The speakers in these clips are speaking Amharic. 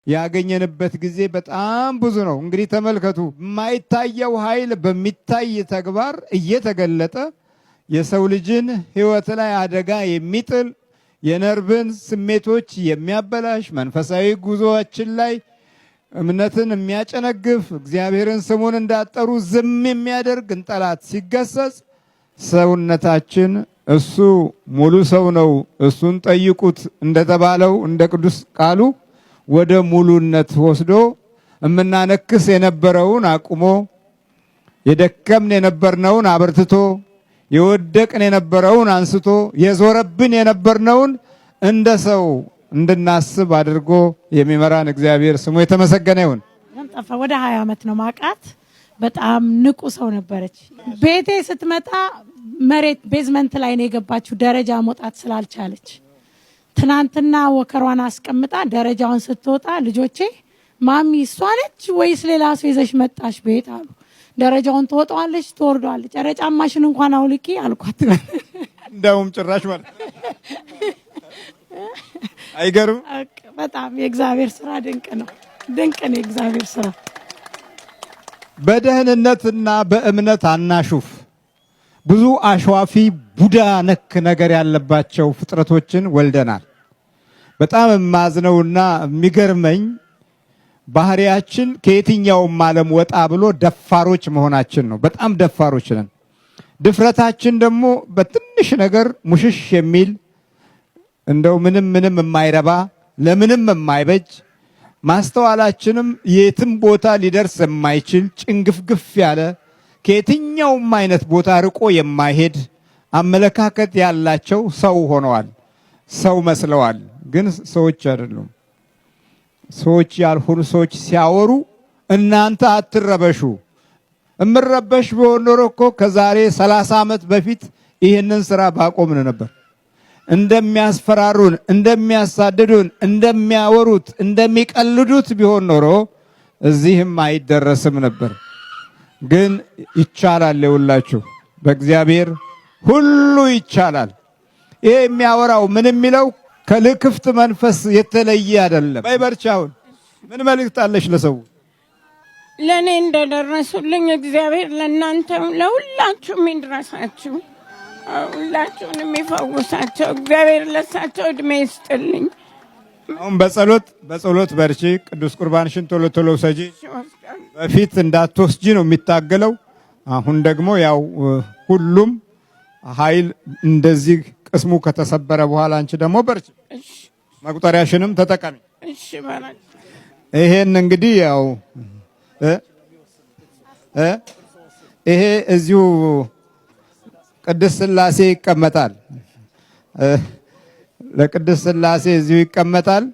ያገኘንበት ጊዜ በጣም ብዙ ነው። እንግዲህ ተመልከቱ፣ የማይታየው ኃይል በሚታይ ተግባር እየተገለጠ የሰው ልጅን ሕይወት ላይ አደጋ የሚጥል የነርቭን ስሜቶች የሚያበላሽ መንፈሳዊ ጉዞአችን ላይ እምነትን የሚያጨነግፍ እግዚአብሔርን ስሙን እንዳጠሩ ዝም የሚያደርግ ጠላት ሲገሰጽ ሰውነታችን እሱ ሙሉ ሰው ነው፣ እሱን ጠይቁት እንደተባለው እንደ ቅዱስ ቃሉ ወደ ሙሉነት ወስዶ እምናነክስ የነበረውን አቁሞ የደከምን የነበርነውን አበርትቶ የወደቅን የነበረውን አንስቶ የዞረብን የነበርነውን እንደ ሰው እንድናስብ አድርጎ የሚመራን እግዚአብሔር ስሙ የተመሰገነ ይሁን። ጠፋ ወደ 20 ዓመት ነው ማቃት። በጣም ንቁ ሰው ነበረች። ቤቴ ስትመጣ መሬት ቤዝመንት ላይ ነው የገባችው ደረጃ መውጣት ስላልቻለች። ትናንትና ወከሯን አስቀምጣ ደረጃውን ስትወጣ ልጆቼ ማሚ እሷ ነች ወይስ ሌላ ሰው ይዘሽ መጣሽ ቤት አሉ። ደረጃውን ትወጣዋለች ትወርዳለች። ኧረ ጫማሽን እንኳን አውልቂ አልኳት። እንደውም ጭራሽ ማለት አይገርም። በጣም የእግዚአብሔር ስራ ድንቅ ነው፣ ድንቅ ነው የእግዚአብሔር ስራ። በደህንነትና በእምነት አናሹፍ። ብዙ አሸዋፊ ቡዳ ነክ ነገር ያለባቸው ፍጥረቶችን ወልደናል። በጣም የማዝነውና የሚገርመኝ ባህሪያችን ከየትኛውም ዓለም ወጣ ብሎ ደፋሮች መሆናችን ነው። በጣም ደፋሮች ነን። ድፍረታችን ደግሞ በትንሽ ነገር ሙሽሽ የሚል እንደው ምንም የማይረባ ለምንም የማይበጅ ማስተዋላችንም የትም ቦታ ሊደርስ የማይችል ጭንግፍግፍ ያለ ከየትኛውም አይነት ቦታ ርቆ የማይሄድ አመለካከት ያላቸው ሰው ሆነዋል። ሰው መስለዋል፣ ግን ሰዎች አይደሉም። ሰዎች ያልሆኑ ሰዎች ሲያወሩ እናንተ አትረበሹ። እምረበሽ ቢሆን ኖሮ እኮ ከዛሬ 30 ዓመት በፊት ይህንን ስራ ባቆምን ነበር። እንደሚያስፈራሩን፣ እንደሚያሳድዱን፣ እንደሚያወሩት፣ እንደሚቀልዱት ቢሆን ኖሮ እዚህም አይደረስም ነበር። ግን ይቻላል። ይውላችሁ በእግዚአብሔር ሁሉ ይቻላል። ይሄ የሚያወራው ምን የሚለው ከልክፍት መንፈስ የተለየ አይደለም። በይበርቻውን ምን መልእክት አለሽ ለሰው? ለኔ እንደደረሱልኝ እግዚአብሔር ለእናንተም ለሁላችሁም ይድረሳችሁ፣ ሁላችሁንም ይፈውሳቸው እግዚአብሔር። ለሳቸው እድሜ ይስጥልኝ። አሁን በጸሎት በርቺ። ቅዱስ ቁርባንሽን ቶሎ ቶሎ ውሰጂ። በፊት እንዳትወስጂ ነው የሚታገለው። አሁን ደግሞ ያው ሁሉም ኃይል እንደዚህ ቅስሙ ከተሰበረ በኋላ አንቺ ደግሞ በርቺ፣ መቁጠሪያሽንም ተጠቀሚ። እሺ ማለት ይሄን እንግዲህ ያው ይሄ እዚሁ ቅድስት ሥላሴ ይቀመጣል። ለቅድስት ሥላሴ እዚሁ ይቀመጣል።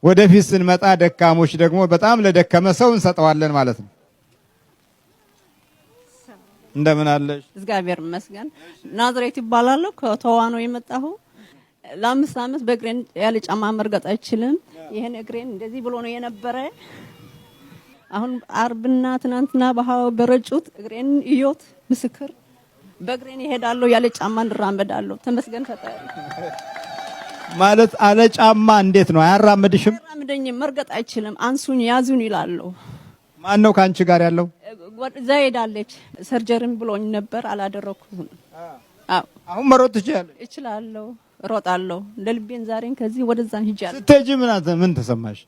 ወደፊት ስንመጣ ደካሞች ደግሞ በጣም ለደከመ ሰው እንሰጠዋለን ማለት ነው። እንደምን አለሽ? እግዚአብሔር ይመስገን። ናዝሬት ይባላል። ከተዋ ነው የመጣሁ። ለ5 ዓመት በእግሬን ያለ ጫማ መርገጥ አይችልም። ይሄን እግሬን እንደዚህ ብሎ ነው የነበረ። አሁን አርብና ትናንትና በሃው በረጩት እግሬን እዮት ምስክር በእግሬን ይሄዳለሁ፣ ያለ ጫማ እንራመዳለሁ። ተመስገን ፈጣሪ። ማለት አለ ጫማ እንዴት ነው? አያራምድሽም? አያራምደኝም። መርገጥ አይችልም። አንሱኝ ያዙኝ ይላሉ። ማን ነው ካንቺ ጋር ያለው? ዘይዳለች። ሰርጀሪም ብሎኝ ነበር አላደረኩም። አሁን መሮጥ ትችያለሽ? እችላለሁ፣ እሮጣለሁ። ለልቤን ዛሬን ከዚህ ወደዛን ሂጃለሁ። ስትሄጂ ምን ተሰማሽ?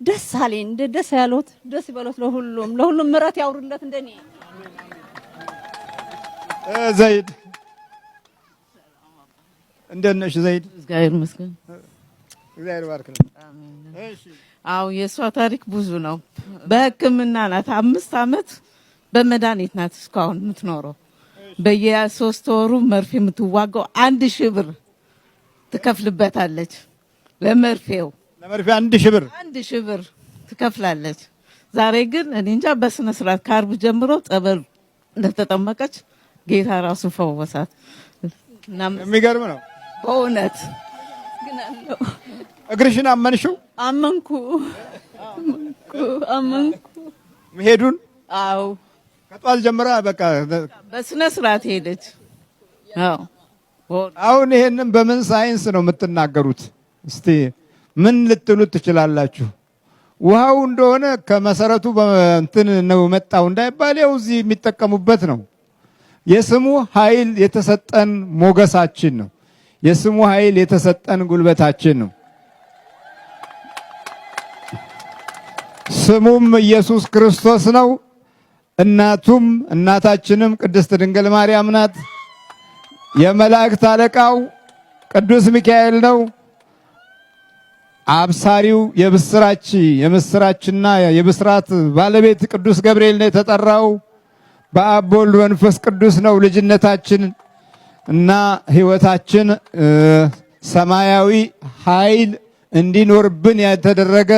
ደስ አለኝ። ደስ ያሉት ደስ ይበሉት። ለሁሉም ምሕረት ያውርለት እንደኔ። ዘይድ እንደት ነሽ ዘይድ? እግዚአብሔር ይመስገን። እግዚአብሔር ባርክ ነው። እሺ አው የሷ ታሪክ ብዙ ነው። በሕክምና ናት። 5 ዓመት በመድኃኒት ናት እስካሁን የምትኖረው። በየ3 ወሩ መርፌ የምትዋጋው 1000 ብር ትከፍልበታለች። ለመርፌው 1000 ብር 1000 ብር ትከፍላለች። ዛሬ ግን እኔ እንጃ በስነ ስርዓት ከአርብ ጀምሮ ጸበል እንደተጠመቀች ጌታ ራሱ ፈወሳት። የሚገርም ነው በእውነት። እግርሽን አመንሽው? አመንኩ መሄዱን። አው ከጧት ጀምራ በቃ በስነ ስርዓት ሄደች። አው አሁን ይሄንን በምን ሳይንስ ነው የምትናገሩት? እስቲ ምን ልትሉት ትችላላችሁ? ውሃው እንደሆነ ከመሰረቱ እንትን ነው መጣው እንዳይባል ያው እዚህ የሚጠቀሙበት ነው። የስሙ ኃይል የተሰጠን ሞገሳችን ነው። የስሙ ኃይል የተሰጠን ጉልበታችን ነው። ስሙም ኢየሱስ ክርስቶስ ነው። እናቱም እናታችንም ቅድስት ድንግል ማርያም ናት። የመላእክት አለቃው ቅዱስ ሚካኤል ነው። አብሳሪው የምስራችና የብስራት ባለቤት ቅዱስ ገብርኤል ነው የተጠራው። በአብ በወልድ መንፈስ ቅዱስ ነው ልጅነታችን እና ሕይወታችን ሰማያዊ ኃይል እንዲኖርብን የተደረገ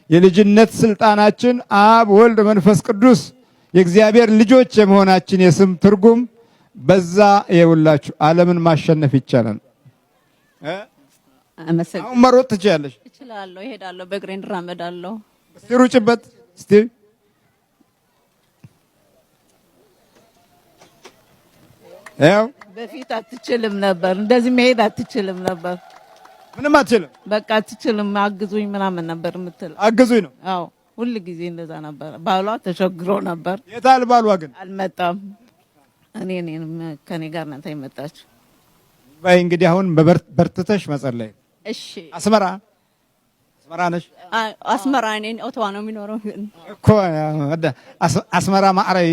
የልጅነት ስልጣናችን አብ ወልድ መንፈስ ቅዱስ የእግዚአብሔር ልጆች የመሆናችን የስም ትርጉም በዛ የውላችሁ ዓለምን ማሸነፍ ይቻላል። አሁን መሮጥ ትችያለሽ? እችላለሁ፣ እሄዳለሁ፣ በእግሬ እራመዳለሁ። እስቲ ሩጭበት እስቲ። ያው በፊት አትችልም ነበር፣ እንደዚህ መሄድ አትችልም ነበር። ምንም አትችልም፣ በቃ አትችልም፣ አግዙኝ ምናምን ነበር የምትለው። አግዙኝ ነው? አዎ፣ ሁሉ ጊዜ እንደዛ ነበር። ባሏ ተቸግሮ ነበር። የታል ባሏ? ግን አልመጣም። እኔም ከኔ ጋር ናት የመጣችው። በይ እንግዲህ አሁን በርትተሽ መጸለይ። እሺ። አስመራ ነሽ? አስመራ እኔ ኦቶዋ ነው የሚኖረው እኮ አስመራ ማዕረይ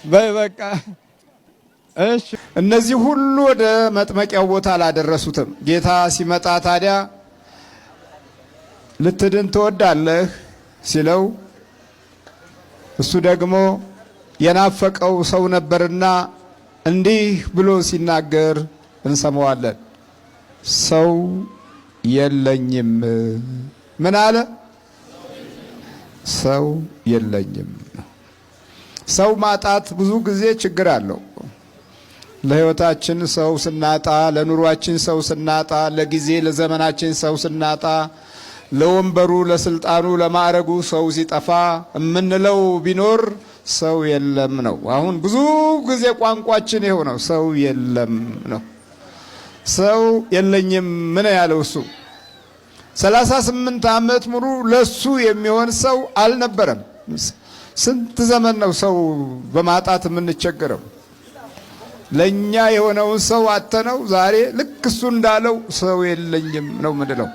በይ በቃ እሺ። እነዚህ ሁሉ ወደ መጥመቂያው ቦታ አላደረሱትም። ጌታ ሲመጣ ታዲያ ልትድን ትወዳለህ ሲለው እሱ ደግሞ የናፈቀው ሰው ነበርና እንዲህ ብሎ ሲናገር እንሰማዋለን። ሰው የለኝም። ምን አለ? ሰው የለኝም። ሰው ማጣት ብዙ ጊዜ ችግር አለው። ለሕይወታችን ሰው ስናጣ፣ ለኑሯችን ሰው ስናጣ፣ ለጊዜ ለዘመናችን ሰው ስናጣ፣ ለወንበሩ፣ ለስልጣኑ፣ ለማዕረጉ ሰው ሲጠፋ የምንለው ቢኖር ሰው የለም ነው። አሁን ብዙ ጊዜ ቋንቋችን ይኸው ነው። ሰው የለም ነው። ሰው የለኝም ምን ያለው እሱ 38 ዓመት ሙሉ ለሱ የሚሆን ሰው አልነበረም። ስንት ዘመን ነው ሰው በማጣት የምንቸገረው? ለኛ የሆነውን ሰው አተነው ዛሬ ልክ እሱ እንዳለው ሰው የለኝም ነው ምንለው።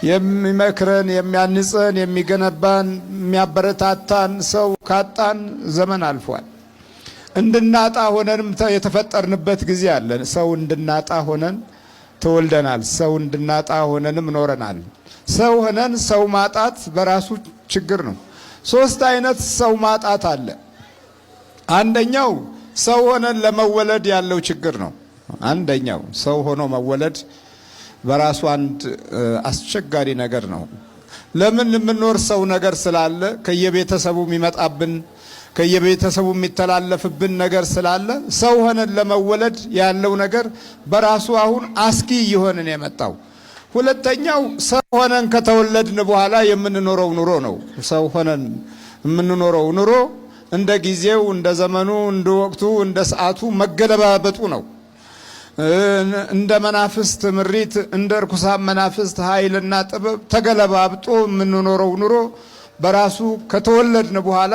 የሚመክረን፣ የሚያንጸን፣ የሚገነባን፣ የሚያበረታታን ሰው ካጣን ዘመን አልፏል። እንድናጣ ሆነንም የተፈጠርንበት ጊዜ አለ። ሰው እንድናጣ ሆነን ተወልደናል። ሰው እንድናጣ ሆነንም ኖረናል። ሰው ሆነን ሰው ማጣት በራሱ ችግር ነው። 3 አይነት ሰው ማጣት አለ። አንደኛው ሰው ሆነን ለመወለድ ያለው ችግር ነው። አንደኛው ሰው ሆኖ መወለድ በራሱ አንድ አስቸጋሪ ነገር ነው። ለምን? የምንኖር ሰው ነገር ስላለ ከየቤተሰቡ የሚመጣብን ከየቤተሰቡ የሚተላለፍብን ነገር ስላለ ሰው ሆነን ለመወለድ ያለው ነገር በራሱ አሁን አስኪ እየሆነን የመጣው። ሁለተኛው ሰው ሆነን ከተወለድን በኋላ የምንኖረው ኑሮ ነው። ሰው ሆነን የምንኖረው ኑሮ እንደ ጊዜው፣ እንደ ዘመኑ፣ እንደ ወቅቱ፣ እንደ ሰዓቱ መገለባበጡ ነው። እንደ መናፍስት ምሪት፣ እንደ ርኩሳን መናፍስት ኃይልና ጥበብ ተገለባብጦ የምንኖረው ኑሮ በራሱ ከተወለድን በኋላ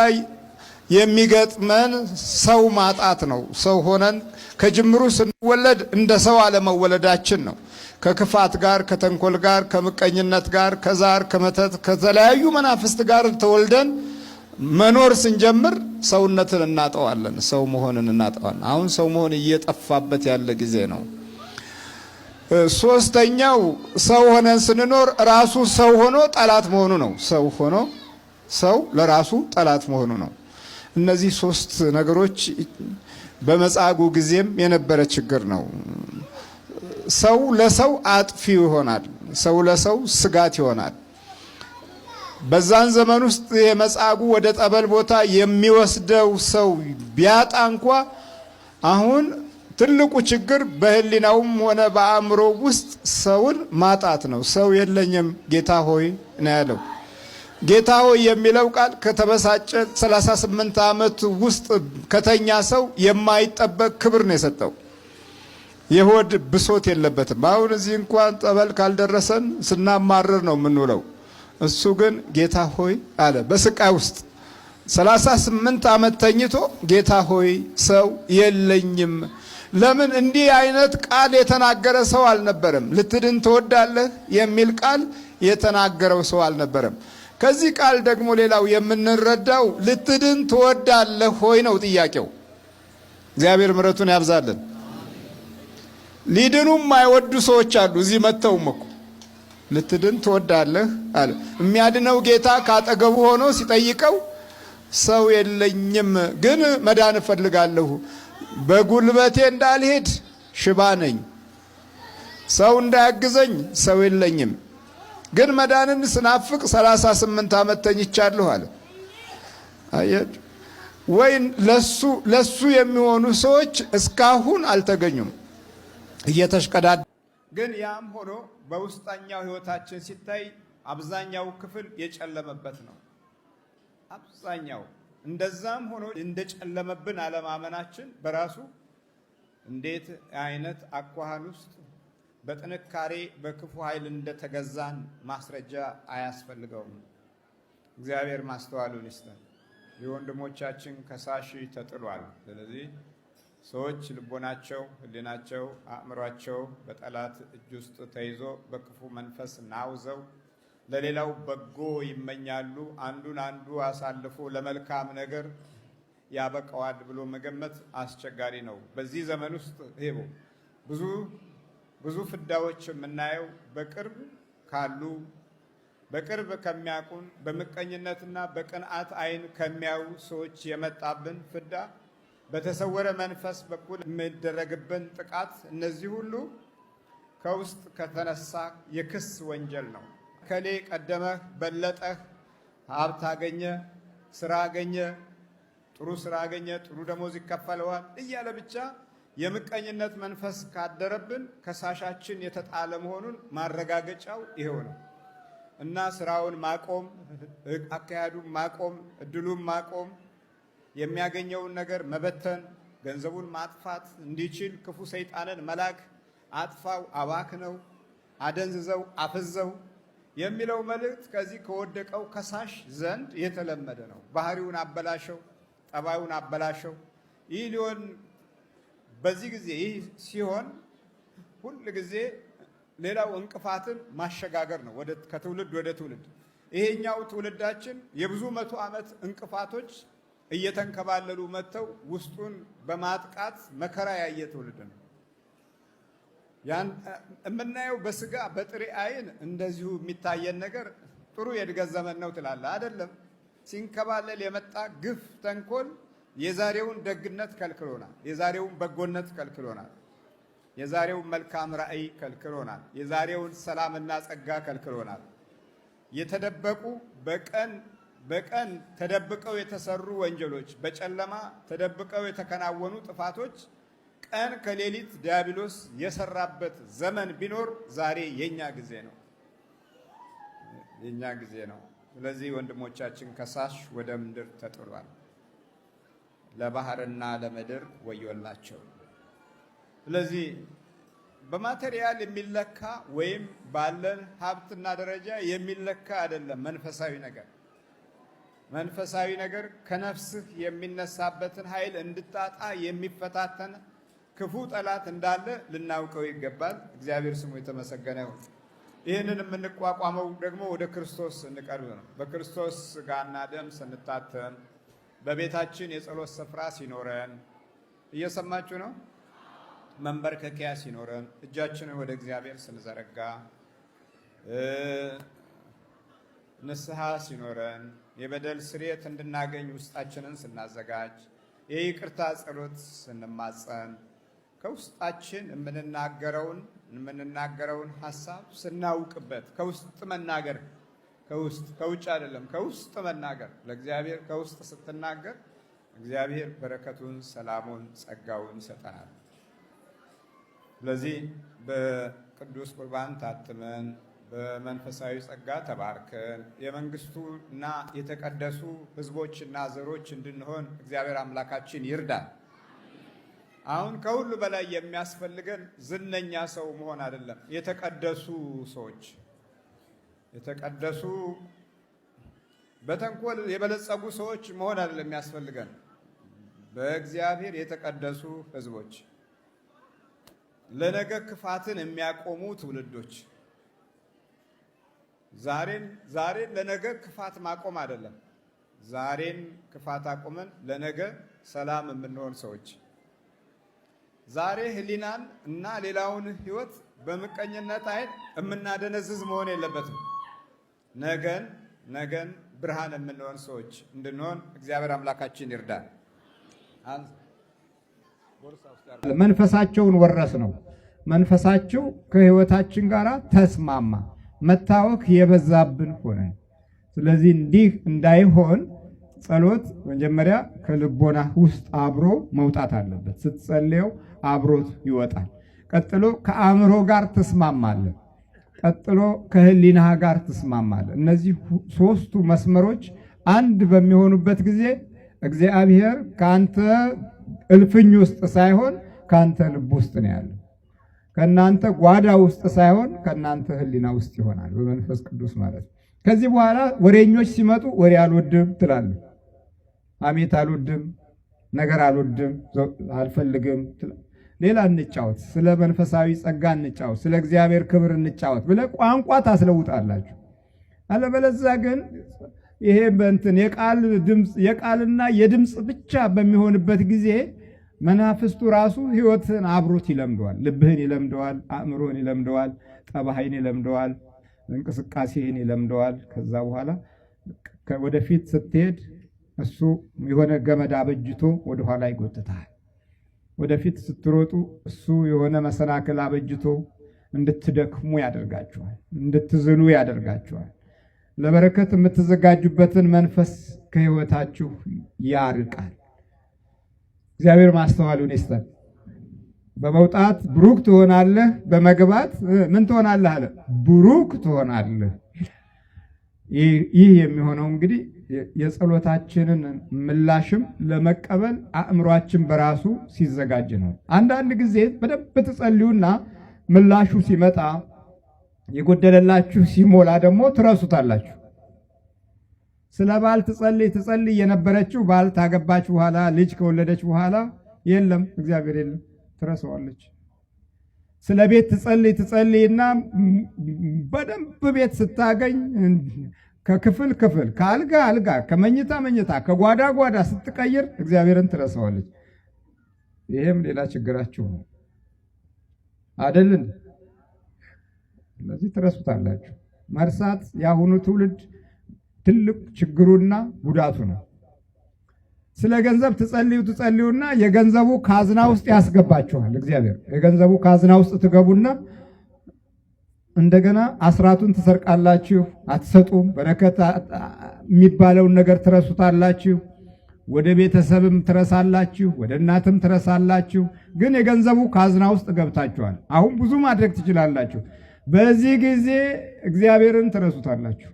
የሚገጥመን ሰው ማጣት ነው። ሰው ሆነን ከጅምሩ ስንወለድ እንደ ሰው አለመወለዳችን ነው። ከክፋት ጋር፣ ከተንኮል ጋር፣ ከምቀኝነት ጋር፣ ከዛር፣ ከመተት፣ ከተለያዩ መናፍስት ጋር ተወልደን መኖር ስንጀምር ሰውነትን እናጠዋለን። ሰው መሆንን እናጠዋለን። አሁን ሰው መሆን እየጠፋበት ያለ ጊዜ ነው። 3ኛው ሰው ሆነን ስንኖር ራሱ ሰው ሆኖ ጠላት መሆኑ ነው። ሰው ሆኖ ሰው ለራሱ ጠላት መሆኑ ነው። እነዚህ 3 ነገሮች በመጻጉዕ ጊዜም የነበረ ችግር ነው። ሰው ለሰው አጥፊ ይሆናል። ሰው ለሰው ስጋት ይሆናል። በዛን ዘመን ውስጥ የመጻጉዕ ወደ ጠበል ቦታ የሚወስደው ሰው ቢያጣ እንኳ አሁን ትልቁ ችግር በሕሊናውም ሆነ በአእምሮ ውስጥ ሰውን ማጣት ነው። ሰው የለኝም ጌታ ሆይ ነው ያለው። ጌታ ሆይ የሚለው ቃል ከተበሳጨ 38 ዓመት ውስጥ ከተኛ ሰው የማይጠበቅ ክብር ነው የሰጠው። የሆድ ብሶት የለበትም። አሁን እዚህ እንኳን ጠበል ካልደረሰን ስናማርር ነው የምንውለው። እሱ ግን ጌታ ሆይ አለ በስቃይ ውስጥ 38 ዓመት ተኝቶ ጌታ ሆይ ሰው የለኝም። ለምን እንዲህ አይነት ቃል የተናገረ ሰው አልነበረም። ልትድን ትወዳለህ የሚል ቃል የተናገረው ሰው አልነበረም። ከዚህ ቃል ደግሞ ሌላው የምንረዳው ልትድን ትወዳለህ ሆይ ነው ጥያቄው። እግዚአብሔር ምሕረቱን ያብዛልን። ሊድኑም የማይወዱ ሰዎች አሉ። እዚህ መተውም እኮ ልትድን ትወዳለህ አለ። የሚያድነው ጌታ ካጠገቡ ሆኖ ሲጠይቀው ሰው የለኝም፣ ግን መዳን እፈልጋለሁ። በጉልበቴ እንዳልሄድ ሽባ ነኝ፣ ሰው እንዳያግዘኝ ሰው የለኝም፣ ግን መዳንን ስናፍቅ 38 ዓመት ተኝቻለሁ አለ። አየት ወይ ለሱ የሚሆኑ ሰዎች እስካሁን አልተገኙም እየተሽቀዳደ። ግን ያም ሆኖ በውስጠኛው ህይወታችን ሲታይ አብዛኛው ክፍል የጨለመበት ነው። አብዛኛው እንደዛም ሆኖ እንደጨለመብን አለማመናችን በራሱ እንዴት አይነት አኳኋን ውስጥ በጥንካሬ በክፉ ኃይል እንደተገዛን ማስረጃ አያስፈልገውም። እግዚአብሔር ማስተዋሉን ይስጠን። የወንድሞቻችን ከሳሽ ተጥሏል። ስለዚህ ሰዎች ልቦናቸው፣ ህሊናቸው፣ አእምሯቸው በጠላት እጅ ውስጥ ተይዞ በክፉ መንፈስ ናውዘው ለሌላው በጎ ይመኛሉ። አንዱን አንዱ አሳልፎ ለመልካም ነገር ያበቀዋል ብሎ መገመት አስቸጋሪ ነው። በዚህ ዘመን ውስጥ ይሄው ብዙ ፍዳዎች የምናየው በቅርብ ካሉ በቅርብ ከሚያውቁን በምቀኝነትና በቅንዓት አይን ከሚያዩ ሰዎች የመጣብን ፍዳ፣ በተሰወረ መንፈስ በኩል የሚደረግብን ጥቃት፣ እነዚህ ሁሉ ከውስጥ ከተነሳ የክስ ወንጀል ነው። ከሌ ቀደመህ፣ በለጠህ፣ ሀብት አገኘ፣ ስራ አገኘ፣ ጥሩ ስራ አገኘ፣ ጥሩ ደሞዝ ይከፈለዋል እያለ ብቻ የምቀኝነት መንፈስ ካደረብን ከሳሻችን የተጣለ መሆኑን ማረጋገጫው ይሄው ነው እና ስራውን ማቆም፣ አካሄዱን ማቆም፣ እድሉን ማቆም፣ የሚያገኘውን ነገር መበተን፣ ገንዘቡን ማጥፋት እንዲችል ክፉ ሰይጣንን መላክ፣ አጥፋው፣ አባክነው፣ አደንዝዘው፣ አፍዘው የሚለው መልእክት ከዚህ ከወደቀው ከሳሽ ዘንድ የተለመደ ነው። ባህሪውን አበላሸው፣ ጠባዩን አበላሸው። ይህ ሊሆን በዚህ ጊዜ ይህ ሲሆን ሁል ጊዜ ሌላው እንቅፋትን ማሸጋገር ነው ከትውልድ ወደ ትውልድ። ይሄኛው ትውልዳችን የብዙ መቶ ዓመት እንቅፋቶች እየተንከባለሉ መጥተው ውስጡን በማጥቃት መከራ ያየ ትውልድ ነው። ያን የምናየው በስጋ በጥሬ አይን እንደዚሁ የሚታየን ነገር ጥሩ የእድገት ዘመን ነው ትላለህ አይደለም። ሲንከባለል የመጣ ግፍ፣ ተንኮል የዛሬውን ደግነት ከልክሎናል። የዛሬውን በጎነት ከልክሎናል። የዛሬውን መልካም ራዕይ ከልክሎናል። የዛሬውን ሰላምና ጸጋ ከልክሎናል። የተደበቁ በቀን ተደብቀው የተሰሩ ወንጀሎች፣ በጨለማ ተደብቀው የተከናወኑ ጥፋቶች ቀን ከሌሊት ዲያብሎስ የሰራበት ዘመን ቢኖር ዛሬ የኛ ጊዜ ነው። የኛ ጊዜ ነው። ስለዚህ ወንድሞቻችን ከሳሽ ወደ ምድር ተጥሏል። ለባህርና ለምድር ወዮላቸው። ስለዚህ በማቴሪያል የሚለካ ወይም ባለን ሀብትና ደረጃ የሚለካ አይደለም መንፈሳዊ ነገር። መንፈሳዊ ነገር ከነፍስህ የሚነሳበትን ኃይል እንድታጣ የሚፈታተን ክፉ ጠላት እንዳለ ልናውቀው ይገባል። እግዚአብሔር ስሙ የተመሰገነ ይሁን። ይህንን የምንቋቋመው ደግሞ ወደ ክርስቶስ ስንቀርብ ነው። በክርስቶስ ሥጋና ደም ስንታተም፣ በቤታችን የጸሎት ስፍራ ሲኖረን፣ እየሰማችሁ ነው፣ መንበርከኪያ ሲኖረን፣ እጃችንን ወደ እግዚአብሔር ስንዘረጋ፣ ንስሐ ሲኖረን፣ የበደል ስርየት እንድናገኝ ውስጣችንን ስናዘጋጅ፣ የይቅርታ ጸሎት ስንማጸን፣ ከውስጣችን የምንናገረውን ሐሳብ ስናውቅበት፣ ከውስጥ መናገር፣ ከውጭ አይደለም፣ ከውስጥ መናገር ለእግዚአብሔር ከውስጥ ስትናገር እግዚአብሔር በረከቱን፣ ሰላሙን፣ ጸጋውን ይሰጠናል። ስለዚህ በቅዱስ ቁርባን ታትመን በመንፈሳዊ ጸጋ ተባርከን የመንግስቱና የተቀደሱ ሕዝቦችና ዘሮች እንድንሆን እግዚአብሔር አምላካችን ይርዳል። አሁን ከሁሉ በላይ የሚያስፈልገን ዝነኛ ሰው መሆን አይደለም። የተቀደሱ ሰዎች፣ የተቀደሱ በተንኮል የበለጸጉ ሰዎች መሆን አይደለም የሚያስፈልገን፣ በእግዚአብሔር የተቀደሱ ሕዝቦች፣ ለነገ ክፋትን የሚያቆሙ ትውልዶች። ዛሬን ለነገ ክፋት ማቆም አይደለም፣ ዛሬን ክፋት አቁመን ለነገ ሰላም የምንሆን ሰዎች። ዛሬ ህሊናን እና ሌላውን ህይወት በምቀኝነት አይን የምናደነዝዝ መሆን የለበትም። ነገን ብርሃን የምንሆን ሰዎች እንድንሆን እግዚአብሔር አምላካችን ይርዳል። መንፈሳቸውን ወረስ ነው። መንፈሳቸው ከህይወታችን ጋር ተስማማ፣ መታወክ የበዛብን ሆነ። ስለዚህ እንዲህ እንዳይሆን ጸሎት መጀመሪያ ከልቦና ውስጥ አብሮ መውጣት አለበት። ስትጸልየው አብሮት ይወጣል። ቀጥሎ ከአእምሮ ጋር ትስማማለህ። ቀጥሎ ከህሊና ጋር ትስማማለህ። እነዚህ ሶስቱ መስመሮች አንድ በሚሆኑበት ጊዜ እግዚአብሔር ካንተ እልፍኝ ውስጥ ሳይሆን ካንተ ልብ ውስጥ ነው ያለው። ከናንተ ጓዳ ውስጥ ሳይሆን ከናንተ ህሊና ውስጥ ይሆናል፣ በመንፈስ ቅዱስ ማለት ነው። ከዚህ በኋላ ወሬኞች ሲመጡ ወሬ አልወድም ትላለህ። አሜት አልወድም፣ ነገር አልወድም፣ አልፈልግም። ሌላ እንጫወት፣ ስለ መንፈሳዊ ጸጋ እንጫወት፣ ስለ እግዚአብሔር ክብር እንጫወት ብለህ ቋንቋ ታስለውጣላችሁ። አለበለዚያ ግን ይሄ በእንትን የቃልና የድምፅ ብቻ በሚሆንበት ጊዜ መናፍስቱ ራሱ ህይወትን አብሮት ይለምደዋል። ልብህን ይለምደዋል፣ አእምሮህን ይለምደዋል፣ ጠባይን ይለምደዋል፣ እንቅስቃሴህን ይለምደዋል። ከዛ በኋላ ወደፊት ስትሄድ እሱ የሆነ ገመድ አበጅቶ ወደኋላ ይጎትታል። ወደፊት ስትሮጡ እሱ የሆነ መሰናክል አበጅቶ እንድትደክሙ ያደርጋችኋል፣ እንድትዝሉ ያደርጋችኋል። ለበረከት የምትዘጋጁበትን መንፈስ ከህይወታችሁ ያርቃል። እግዚአብሔር ማስተዋሉን ይስጠን። በመውጣት ብሩክ ትሆናለህ፣ በመግባት ምን ትሆናለህ አለ? ብሩክ ትሆናለህ። ይህ የሚሆነው እንግዲህ የጸሎታችንን ምላሽም ለመቀበል አእምሯችን በራሱ ሲዘጋጅ ነው። አንዳንድ ጊዜ በደንብ ትጸልዩና ምላሹ ሲመጣ የጎደለላችሁ ሲሞላ ደግሞ ትረሱታላችሁ። ስለ ባል ትጸልይ የነበረችው ባል ታገባች በኋላ ልጅ ከወለደች በኋላ የለም እግዚአብሔር የለም ትረሳዋለች። ስለ ቤት ትጸልይና በደንብ ቤት ስታገኝ ከክፍል ከአልጋ አልጋ ከመኝታ ከጓዳ ስትቀይር እግዚአብሔርን ትረሳዋለች። ይሄም ሌላ ችግራችሁ ነው አይደልን? ስለዚህ ትረሱታላችሁ። መርሳት የአሁኑ ትውልድ ትልቅ ችግሩና ጉዳቱ ነው። ስለ ገንዘብ ትጸልዩና የገንዘቡ ካዝና ውስጥ ያስገባችኋል እግዚአብሔር። የገንዘቡ ካዝና ውስጥ ትገቡና እንደገና አስራቱን ትሰርቃላችሁ፣ አትሰጡም። በረከት የሚባለውን ነገር ትረሱታላችሁ። ወደ ቤተሰብም ትረሳላችሁ፣ ወደ እናትም ትረሳላችሁ። ግን የገንዘቡ ካዝና ውስጥ ገብታችኋል። አሁን ብዙ ማድረግ ትችላላችሁ። በዚህ ጊዜ እግዚአብሔርን ትረሱታላችሁ።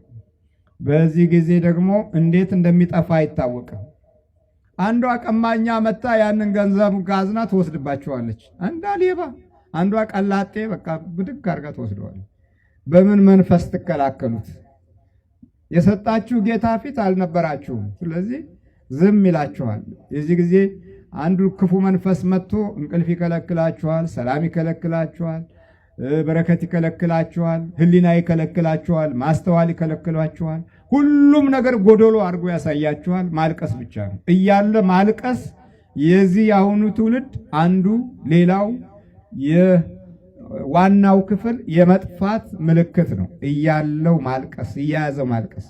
በዚህ ጊዜ ደግሞ እንዴት እንደሚጠፋ አይታወቅም። አንዷ ቀማኛ መታ ያንን ገንዘብ ካዝና ትወስድባችኋለች። አንዷ ሌባ፣ አንዷ ቀላጤ በቃ ብድግ አድርጋ ትወስደዋለች። በምን መንፈስ ትከላከሉት? የሰጣችሁ ጌታ ፊት አልነበራችሁም። ስለዚህ ዝም ይላችኋል። የዚህ ጊዜ አንዱ ክፉ መንፈስ መጥቶ እንቅልፍ ይከለክላችኋል፣ ሰላም ይከለክላችኋል፣ በረከት ይከለክላችኋል፣ ህሊና ይከለክላችኋል፣ ማስተዋል ይከለክላችኋል። ሁሉም ነገር ጎዶሎ አድርጎ ያሳያችኋል። ማልቀስ ብቻ ነው እያለ ማልቀስ የዚህ የአሁኑ ትውልድ አንዱ ሌላው የዋናው ክፍል የመጥፋት ምልክት ነው። እያለው ማልቀስ፣ እየያዘው ማልቀስ፣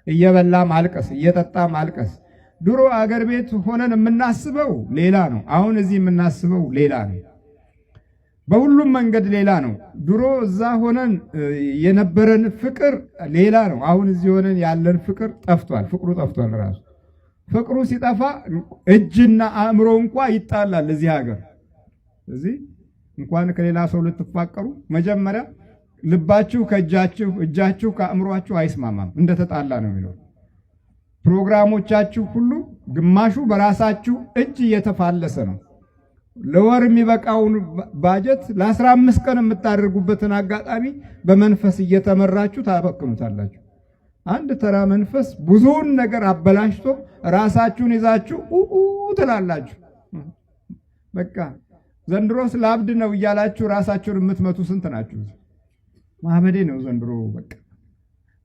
እየበላ ማልቀስ፣ እየጠጣ ማልቀስ። ድሮ አገር ቤት ሆነን የምናስበው ሌላ ነው። አሁን እዚህ የምናስበው ሌላ ነው። በሁሉም መንገድ ሌላ ነው። ድሮ እዛ ሆነን የነበረን ፍቅር ሌላ ነው። አሁን እዚህ ሆነን ያለን ፍቅር ጠፍቷል። ፍቅሩ ጠፍቷል። ራሱ ፍቅሩ ሲጠፋ እጅና አእምሮ እንኳ ይጣላል። እዚህ ሀገር እዚህ እንኳን ከሌላ ሰው ልትፋቀሩ መጀመሪያ ልባችሁ ከእጃችሁ እጃችሁ ከአእምሯችሁ አይስማማም። እንደተጣላ ነው የሚለው። ፕሮግራሞቻችሁ ሁሉ ግማሹ በራሳችሁ እጅ እየተፋለሰ ነው። ለወር የሚበቃውን ባጀት ለ15 ቀን የምታደርጉበትን አጋጣሚ በመንፈስ እየተመራችሁ ታበክሙታላችሁ። አንድ ተራ መንፈስ ብዙውን ነገር አበላሽቶ ራሳችሁን ይዛችሁ ትላላችሁ። በቃ ዘንድሮስ ላብድ ነው እያላችሁ ራሳችሁን የምትመቱ ስንት ናችሁ? ማህበዴ ነው ዘንድሮ በቃ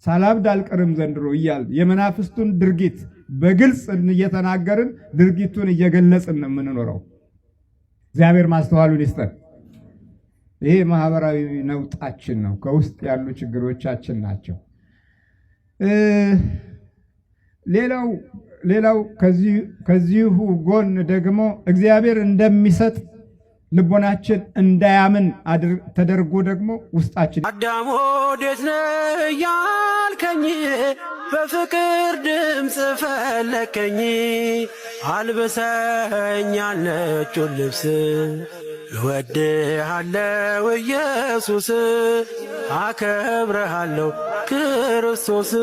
ሳላብድ አልቀርም ዘንድሮ እያል የመናፍስቱን ድርጊት በግልጽ እየተናገርን ድርጊቱን እየገለጽን ነው የምንኖረው። እግዚአብሔር ማስተዋሉን ይስጠን። ይሄ ማህበራዊ ነውጣችን ነው፣ ከውስጥ ያሉ ችግሮቻችን ናቸው። ሌላው ከዚሁ ጎን ደግሞ እግዚአብሔር እንደሚሰጥ ልቦናችን እንዳያምን ተደርጎ ደግሞ ውስጣችን አዳም ወዴት ነህ ያልከኝ በፍቅር ድምፅ ፈለከኝ አልብሰኝ ነጩን ልብስ እወድሃለሁ ኢየሱስ አከብረሃለሁ ክርስቶስ